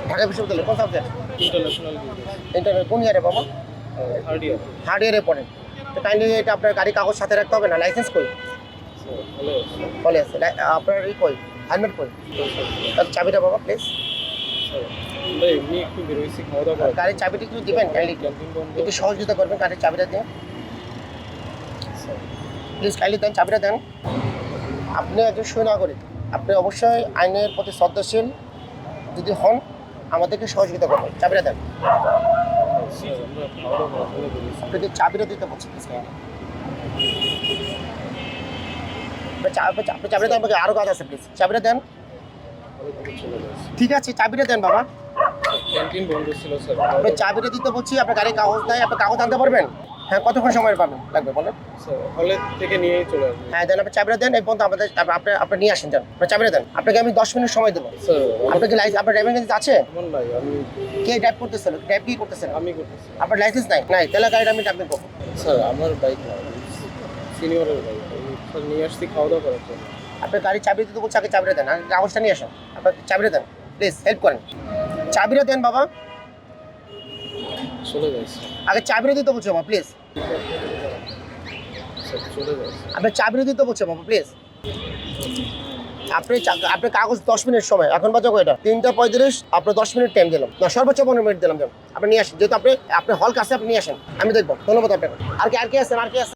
ঢাকা বিশ্ববিদ্যালয় কোন subject? International business. Interview কোন ইয়ারে বাবা? Third year. থার্ড ইয়ারে পড়েন। তো কাইন্ডলি এটা আপনার গাড়ি কাগজ সাথে রাখতে হবে না, লাইসেন্স কই? ভালো কলে আছে আপনার ই কই, হেলমেট কই? তার চাবিটা বাবা প্লিজ। আমরা এমনি একটু বেরোইছি খাওয়া দাওয়া করার। গাড়ির চাবিটা একটু দিবেন কাইন্ডলি, ক্যান্টিন বন্ধ। একটু সহযোগিতা করবেন গাড়ির চাবিটা দিয়ে প্লিজ, কাইন্ডলি দেন চাবিটা দেন। আপনি একজন সুনাগরিক, আপনি অবশ্যই আইনের প্রতি শ্রদ্ধাশীল যদি হন আমাদেরকে সহযোগিতা করবেন, চাবিটা দেন। স্যার, আমরা খাওয়া দাওয়া করার জন্য বেরোইছি। আপনাকে চাবিটা দিতে বলছি প্লিজ কাইন্ডলি। আপনি চাবিটা দেন, আমাকে আরও কাজ আছে প্লিজ, চাবিটা দেন। পরে থেকে চলে যাচ্ছি। ঠিক আছে চাবিটা দেন বাবা। ক্যান্টিন বন্ধ ছিল স্যার। আপনি চাবিটা দিতে বলছি, আপনার গাড়ির কাগজ নাই, আপনি কাগজ আনতে পারবেন? হ্যাঁ, কতক্ষণ সময় পাবেন লাগবে বলেন? স্যার হলে থেকে নিয়েই চলে আসবো। হ্যাঁ দেন, আপনি চাবিটা দেন, এই পর্যন্ত আমাদের আপনি নিয়ে আসেন, দেন আপনার চাবিটা দেন। আপনাকে আমি 10 মিনিট সময় দেবো। স্যার আপনাকে লাইসেন্স, আপনার ড্রাইভিং লাইসেন্স আছে? আমার নাই, আমি কে ড্রাইভ করতেছেন? ড্রাইভ কি করতেছেন? আমি করতেছি। আপনার লাইসেন্স নাই? নাই, তাহলে গাড়িটা আমি ডাকবেন কখন? স্যার আমার বাইক না, সিনিয়রের বাইক। আমি স্যার নিয়ে আসছি খাওয়া দাওয়া করার জন্য। আপনার গাড়ির চাবি দিতে বলছে, আগে চাবিটা দেন, আর কাগজটা নিয়ে আসেন। আপনার চাবিটা দেন প্লিজ, হেল্প করেন। চাবিটা দেন বাবা, চলে যাচ্ছি আগে চাবিটা দিতে বলছে বাবা প্লিজ। স্যার, চলে যাচ্ছি। আপনার চাবিটা দিতে বলছে বাবা প্লিজ। আপনি কাগজ 10 মিনিট সময়, এখন বাজে কয়টা? 3:35। আপনার 10 মিনিট টাইম দিলাম না, সর্বোচ্চ 15 মিনিট দিলাম। আপনি নিয়ে আসেন, যেহেতু আপনি হল কাছে, আপনি নিয়ে আসেন, আমি দেখবো। ধন্যবাদ আপনাকে। আর কি আছেন? আর কি আছে?